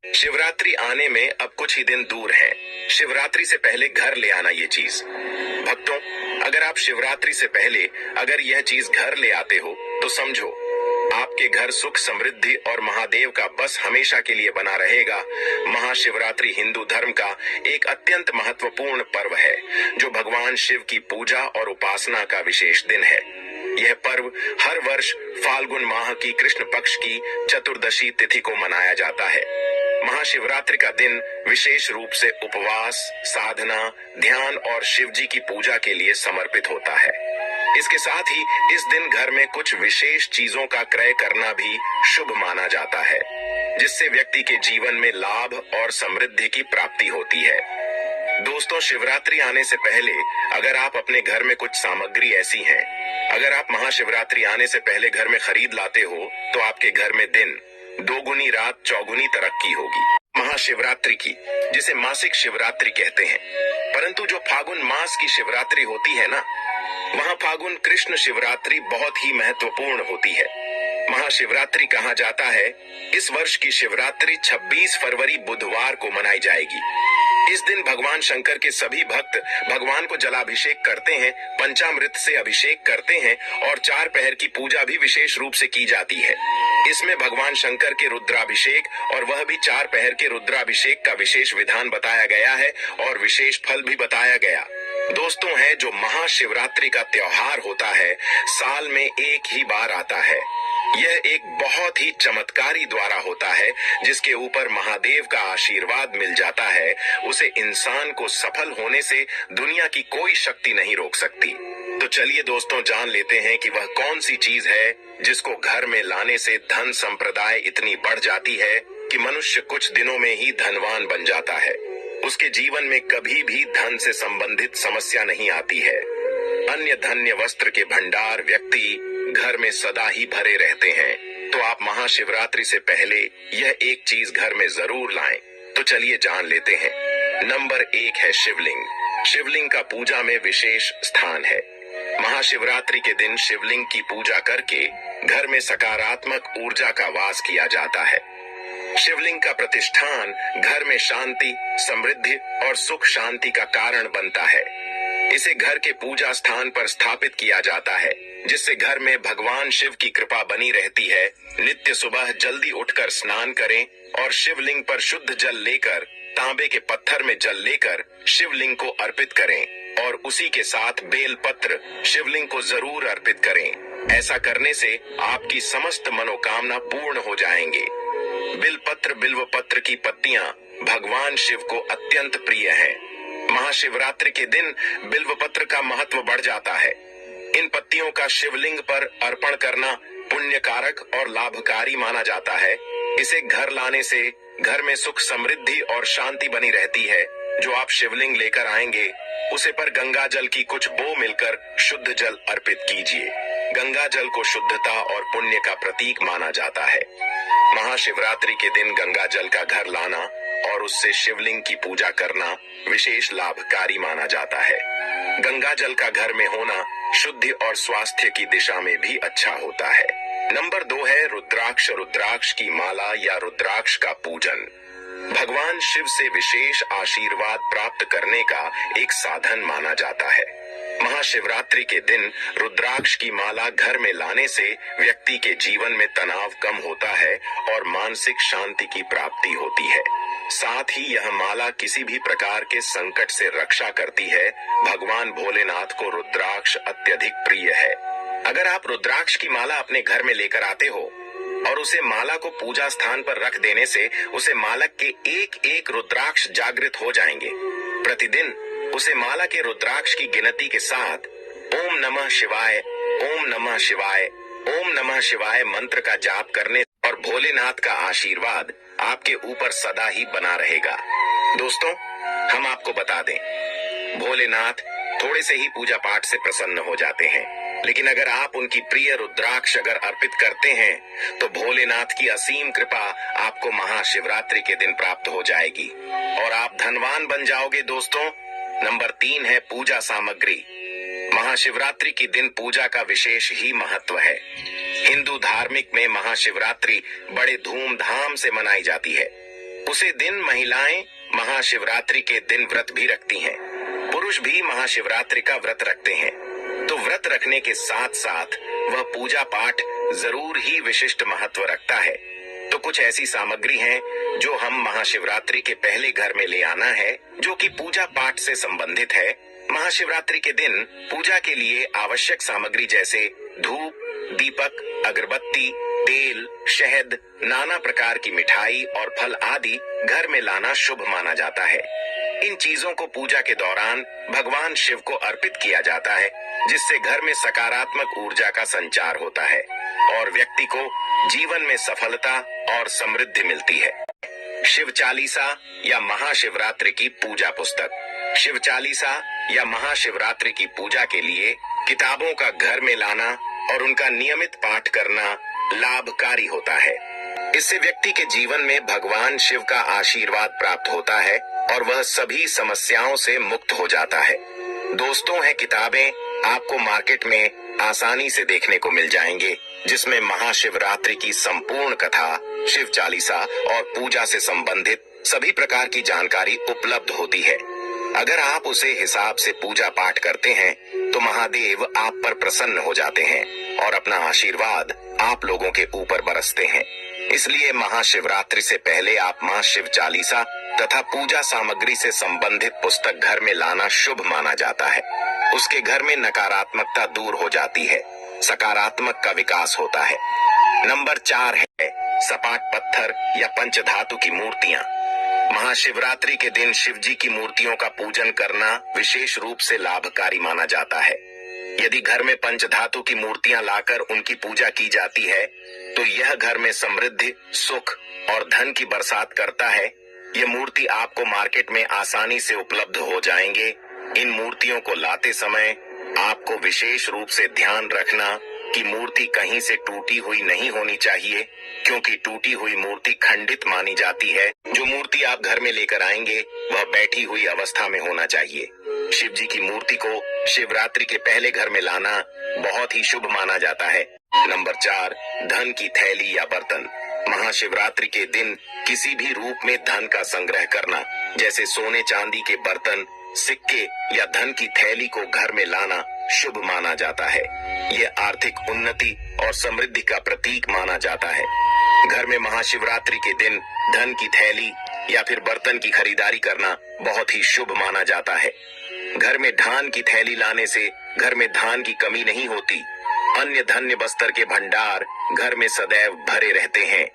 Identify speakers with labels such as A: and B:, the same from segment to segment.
A: शिवरात्रि आने में अब कुछ ही दिन दूर है। शिवरात्रि से पहले घर ले आना ये चीज। भक्तों, अगर आप शिवरात्रि से पहले अगर यह चीज घर ले आते हो तो समझो आपके घर सुख समृद्धि और महादेव का बस हमेशा के लिए बना रहेगा। महाशिवरात्रि हिंदू धर्म का एक अत्यंत महत्वपूर्ण पर्व है जो भगवान शिव की पूजा और उपासना का विशेष दिन है। यह पर्व हर वर्ष फाल्गुन माह की कृष्ण पक्ष की चतुर्दशी तिथि को मनाया जाता है। महाशिवरात्रि का दिन विशेष रूप से उपवास, साधना, ध्यान और शिव जी की पूजा के लिए समर्पित होता है। इसके साथ ही इस दिन घर में कुछ विशेष चीजों का क्रय करना भी शुभ माना जाता है, जिससे व्यक्ति के जीवन में लाभ और समृद्धि की प्राप्ति होती है। दोस्तों, शिवरात्रि आने से पहले अगर आप अपने घर में कुछ सामग्री ऐसी हैं, अगर आप महाशिवरात्रि आने से पहले घर में खरीद लाते हो तो आपके घर में दिन दोगुनी रात चौगुनी तरक्की होगी। महाशिवरात्रि की, जिसे मासिक शिवरात्रि कहते हैं, परंतु जो फागुन मास की शिवरात्रि होती है ना, वहाँ फागुन कृष्ण शिवरात्रि बहुत ही महत्वपूर्ण होती है। महाशिवरात्रि कहा जाता है इस वर्ष की शिवरात्रि 26 फरवरी बुधवार को मनाई जाएगी। इस दिन भगवान शंकर के सभी भक्त भगवान को जलाभिषेक करते हैं, पंचामृत से अभिषेक करते हैं और 4 पहर की पूजा भी विशेष रूप से की जाती है। इसमें भगवान शंकर के रुद्राभिषेक और वह भी 4 पहर के रुद्राभिषेक का विशेष विधान बताया गया है और विशेष फल भी बताया गया। दोस्तों, है जो महाशिवरात्रि का त्योहार होता है, साल में एक ही बार आता है। यह एक बहुत ही चमत्कारी द्वारा होता है जिसके ऊपर महादेव का आशीर्वाद मिल जाता है। उसे इंसान को सफल होने से दुनिया की कोई शक्ति नहीं रोक सकती। तो चलिए दोस्तों, जान लेते हैं कि वह कौन सी चीज है जिसको घर में लाने से धन संप्रदाय इतनी बढ़ जाती है कि मनुष्य कुछ दिनों में ही धनवान बन जाता है। उसके जीवन में कभी भी धन से संबंधित समस्या नहीं आती है। अन्य धन्य वस्त्र के भंडार व्यक्ति घर में सदा ही भरे रहते हैं। तो आप महाशिवरात्रि से पहले यह एक चीज घर में जरूर लाएं। तो चलिए जान लेते हैं। नंबर 1 है शिवलिंग। शिवलिंग का पूजा में विशेष स्थान है। महाशिवरात्रि के दिन शिवलिंग की पूजा करके घर में सकारात्मक ऊर्जा का वास किया जाता है। शिवलिंग का प्रतिष्ठान घर में शांति, समृद्धि और सुख शांति का कारण बनता है। इसे घर के पूजा स्थान पर स्थापित किया जाता है, जिससे घर में भगवान शिव की कृपा बनी रहती है। नित्य सुबह जल्दी उठकर स्नान करें और शिवलिंग पर शुद्ध जल लेकर तांबे के पत्थर में जल लेकर शिवलिंग को अर्पित करें और उसी के साथ बेलपत्र शिवलिंग को जरूर अर्पित करें। ऐसा करने से आपकी समस्त मनोकामना पूर्ण हो जाएंगे। बिलपत्र, बिल्व पत्र की पत्तियां भगवान शिव को अत्यंत प्रिय हैं। महाशिवरात्रि के दिन बिल्व पत्र का महत्व बढ़ जाता है। इन पत्तियों का शिवलिंग पर अर्पण करना पुण्यकारक और लाभकारी माना जाता है। इसे घर लाने से घर में सुख समृद्धि और शांति बनी रहती है। जो आप शिवलिंग लेकर आएंगे उसे पर गंगा जल की कुछ बो मिलकर शुद्ध जल अर्पित कीजिए। गंगा जल को शुद्धता और पुण्य का प्रतीक माना जाता है। महाशिवरात्रि के दिन गंगा जल का घर लाना और उससे शिवलिंग की पूजा करना विशेष लाभकारी माना जाता है। गंगा जल का घर में होना शुद्धि और स्वास्थ्य की दिशा में भी अच्छा होता है। नंबर 2 है रुद्राक्ष। रुद्राक्ष की माला या रुद्राक्ष का पूजन भगवान शिव से विशेष आशीर्वाद प्राप्त करने का एक साधन माना जाता है। महाशिवरात्रि के दिन रुद्राक्ष की माला घर में लाने से व्यक्ति के जीवन में तनाव कम होता है और मानसिक शांति की प्राप्ति होती है। साथ ही यह माला किसी भी प्रकार के संकट से रक्षा करती है। भगवान भोलेनाथ को रुद्राक्ष अत्यधिक प्रिय है। अगर आप रुद्राक्ष की माला अपने घर में लेकर आते हो और उसे माला को पूजा स्थान पर रख देने से उसे मालक के एक एक रुद्राक्ष जागृत हो जाएंगे। प्रतिदिन उसे माला के रुद्राक्ष की गिनती के साथ ओम नमः शिवाय, ओम नमः शिवाय, ओम नमः शिवाय मंत्र का जाप करने और भोलेनाथ का आशीर्वाद आपके ऊपर सदा ही बना रहेगा। दोस्तों, हम आपको बता दें, भोलेनाथ थोड़े से ही पूजा पाठ से प्रसन्न हो जाते हैं, लेकिन अगर आप उनकी प्रिय रुद्राक्ष अगर अर्पित करते हैं तो भोलेनाथ की असीम कृपा आपको महाशिवरात्रि के दिन प्राप्त हो जाएगी और आप धनवान बन जाओगे। दोस्तों, नंबर 3 है पूजा सामग्री। महाशिवरात्रि के दिन पूजा का विशेष ही महत्व है। हिंदू धार्मिक में महाशिवरात्रि बड़े धूमधाम से मनाई जाती है। उसे दिन महिलाएं महाशिवरात्रि के दिन व्रत भी रखती हैं। पुरुष भी महाशिवरात्रि का व्रत रखते हैं। तो व्रत रखने के साथ साथ वह पूजा पाठ जरूर ही विशिष्ट महत्व रखता है। तो कुछ ऐसी सामग्री हैं जो हम महाशिवरात्रि के पहले घर में ले आना है, जो कि पूजा पाठ से संबंधित है। महाशिवरात्रि के दिन पूजा के लिए आवश्यक सामग्री जैसे धूप, दीपक, अगरबत्ती, तेल, शहद, नाना प्रकार की मिठाई और फल आदि घर में लाना शुभ माना जाता है। इन चीजों को पूजा के दौरान भगवान शिव को अर्पित किया जाता है, जिससे घर में सकारात्मक ऊर्जा का संचार होता है और व्यक्ति को जीवन में सफलता और समृद्धि मिलती है। शिव चालीसा या महाशिवरात्रि की पूजा पुस्तक। शिव चालीसा या महाशिवरात्रि की पूजा के लिए किताबों का घर में लाना और उनका नियमित पाठ करना लाभकारी होता है। इससे व्यक्ति के जीवन में भगवान शिव का आशीर्वाद प्राप्त होता है और वह सभी समस्याओं से मुक्त हो जाता है। दोस्तों, है किताबें आपको मार्केट में आसानी से देखने को मिल जाएंगे, जिसमें महाशिवरात्रि की संपूर्ण कथा, शिव चालीसा और पूजा से संबंधित सभी प्रकार की जानकारी उपलब्ध होती है। अगर आप उसे हिसाब से पूजा पाठ करते हैं तो महादेव आप पर प्रसन्न हो जाते हैं और अपना आशीर्वाद आप लोगों के ऊपर बरसते हैं। इसलिए महाशिवरात्रि से पहले आप मां शिव चालीसा तथा पूजा सामग्री से संबंधित पुस्तक घर में लाना शुभ माना जाता है। उसके घर में नकारात्मकता दूर हो जाती है, सकारात्मक का विकास होता है। नंबर 4 है सपाट पत्थर या पंचधातु की मूर्तियां। महाशिवरात्रि के दिन शिव जी की मूर्तियों का पूजन करना विशेष रूप से लाभकारी माना जाता है। यदि घर में पंचधातु की मूर्तियां लाकर उनकी पूजा की जाती है तो यह घर में समृद्धि, सुख और धन की बरसात करता है। ये मूर्ति आपको मार्केट में आसानी से उपलब्ध हो जाएंगे। इन मूर्तियों को लाते समय आपको विशेष रूप से ध्यान रखना कि मूर्ति कहीं से टूटी हुई नहीं होनी चाहिए, क्योंकि टूटी हुई मूर्ति खंडित मानी जाती है। जो मूर्ति आप घर में लेकर आएंगे वह बैठी हुई अवस्था में होना चाहिए। शिव जी की मूर्ति को शिवरात्रि के पहले घर में लाना बहुत ही शुभ माना जाता है। नंबर 4 धन की थैली या बर्तन। महाशिवरात्रि के दिन किसी भी रूप में धन का संग्रह करना, जैसे सोने चांदी के बर्तन, सिक्के या धन की थैली को घर में लाना शुभ माना जाता है। यह आर्थिक उन्नति और समृद्धि का प्रतीक माना जाता है। घर में महाशिवरात्रि के दिन धन की थैली या फिर बर्तन की खरीदारी करना बहुत ही शुभ माना जाता है। घर में धान की थैली लाने से घर में धान की कमी नहीं होती। अन्य धन्य वस्त्र के भंडार घर में सदैव भरे रहते हैं।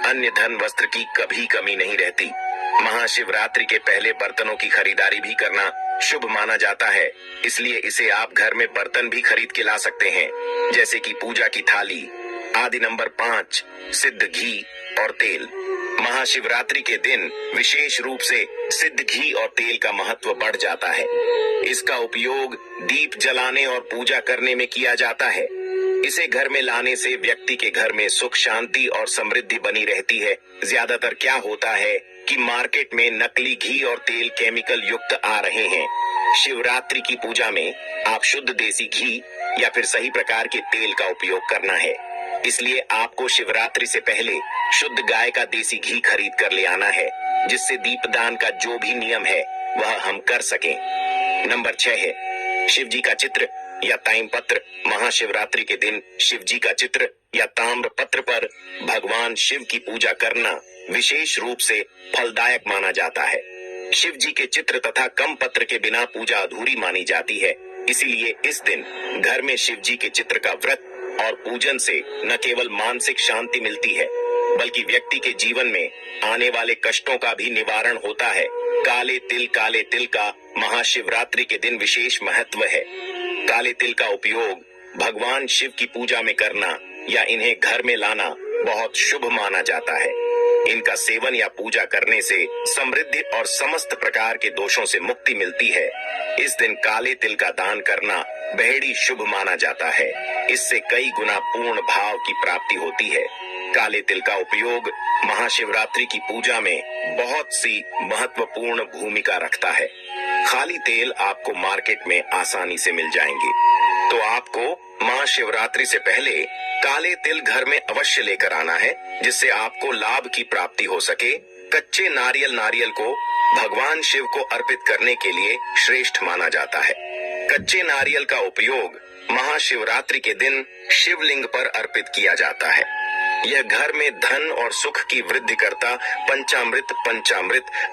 A: अन्य धन वस्त्र की कभी कमी नहीं रहती। महाशिवरात्रि के पहले बर्तनों की खरीदारी भी करना शुभ माना जाता है, इसलिए इसे आप घर में बर्तन भी खरीद के ला सकते हैं, जैसे कि पूजा की थाली आदि। नंबर 5 सिद्ध घी और तेल। महाशिवरात्रि के दिन विशेष रूप से सिद्ध घी और तेल का महत्व बढ़ जाता है। इसका उपयोग दीप जलाने और पूजा करने में किया जाता है। इसे घर में लाने से व्यक्ति के घर में सुख, शांति और समृद्धि बनी रहती है। ज्यादातर क्या होता है कि मार्केट में नकली घी और तेल केमिकल युक्त आ रहे हैं। शिवरात्रि की पूजा में आप शुद्ध देसी घी या फिर सही प्रकार के तेल का उपयोग करना है। इसलिए आपको शिवरात्रि से पहले शुद्ध गाय का देसी घी खरीद कर ले आना है, जिससे दीपदान का जो भी नियम है वह हम कर सकें। नंबर 6 है शिव जी का चित्र या ताम्र पत्र। महाशिवरात्रि के दिन शिव जी का चित्र या ताम्र पत्र पर भगवान शिव की पूजा करना विशेष रूप से फलदायक माना जाता है। शिव जी के चित्र तथा कम पत्र के बिना पूजा अधूरी मानी जाती है। इसीलिए इस दिन घर में शिव जी के चित्र का व्रत और पूजन से न केवल मानसिक शांति मिलती है, बल्कि व्यक्ति के जीवन में आने वाले कष्टों का भी निवारण होता है। काले तिल का महाशिवरात्रि के दिन विशेष महत्व है। काले तिल का उपयोग भगवान शिव की पूजा में करना या इन्हें घर में लाना बहुत शुभ माना जाता है। इनका सेवन या पूजा करने से समृद्धि और समस्त प्रकार के दोषों से मुक्ति मिलती है। इस दिन काले तिल का दान करना बेहद शुभ माना जाता है। इससे कई गुना पूर्ण भाव की प्राप्ति होती है। काले तिल का उपयोग महाशिवरात्रि की पूजा में बहुत सी महत्वपूर्ण भूमिका रखता है। खाली तेल आपको मार्केट में आसानी से मिल जाएंगे, तो आपको महाशिवरात्रि से पहले काले तिल घर में अवश्य लेकर आना है, जिससे आपको लाभ की प्राप्ति हो सके कच्चे नारियल को भगवान शिव को अर्पित करने के लिए श्रेष्ठ माना जाता है। कच्चे नारियल का उपयोग महाशिवरात्रि के दिन शिवलिंग पर अर्पित किया जाता है। यह घर में धन और सुख की वृद्धि करता पंचामृत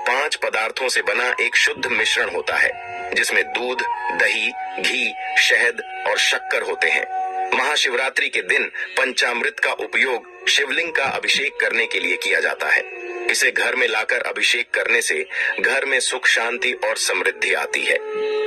A: 5 पदार्थों से बना एक शुद्ध मिश्रण होता है, जिसमें दूध, दही, घी, शहद और शक्कर होते हैं। महाशिवरात्रि के दिन पंचामृत का उपयोग शिवलिंग का अभिषेक करने के लिए किया जाता है। इसे घर में लाकर अभिषेक करने से घर में सुख, शांति और समृद्धि आती है।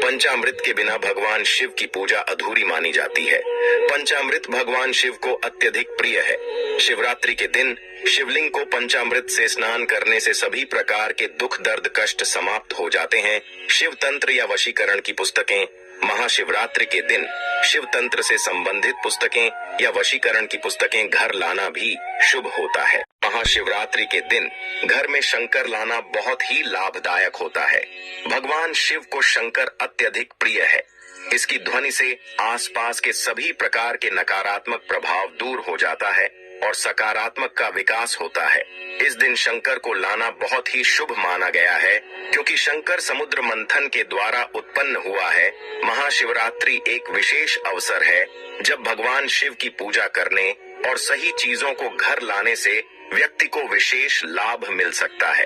A: पंचामृत के बिना भगवान शिव की पूजा अधूरी मानी जाती है। पंचामृत भगवान शिव को अत्यधिक प्रिय है। शिवरात्रि के दिन शिवलिंग को पंचामृत से स्नान करने से सभी प्रकार के दुख, दर्द, कष्ट समाप्त हो जाते हैं। शिव तंत्र या वशीकरण की पुस्तकें, महाशिवरात्रि के दिन शिव तंत्र से संबंधित पुस्तकें या वशीकरण की पुस्तकें घर लाना भी शुभ होता है। महाशिवरात्रि के दिन घर में शंकर लाना बहुत ही लाभदायक होता है। भगवान शिव को शंकर अत्यधिक प्रिय है। इसकी ध्वनि से आसपास के सभी प्रकार के नकारात्मक प्रभाव दूर हो जाता है और सकारात्मक का विकास होता है। इस दिन शंकर को लाना बहुत ही शुभ माना गया है, क्योंकि शंकर समुद्र मंथन के द्वारा उत्पन्न हुआ है। महाशिवरात्रि एक विशेष अवसर है जब भगवान शिव की पूजा करने और सही चीजों को घर लाने से व्यक्ति को विशेष लाभ मिल सकता है।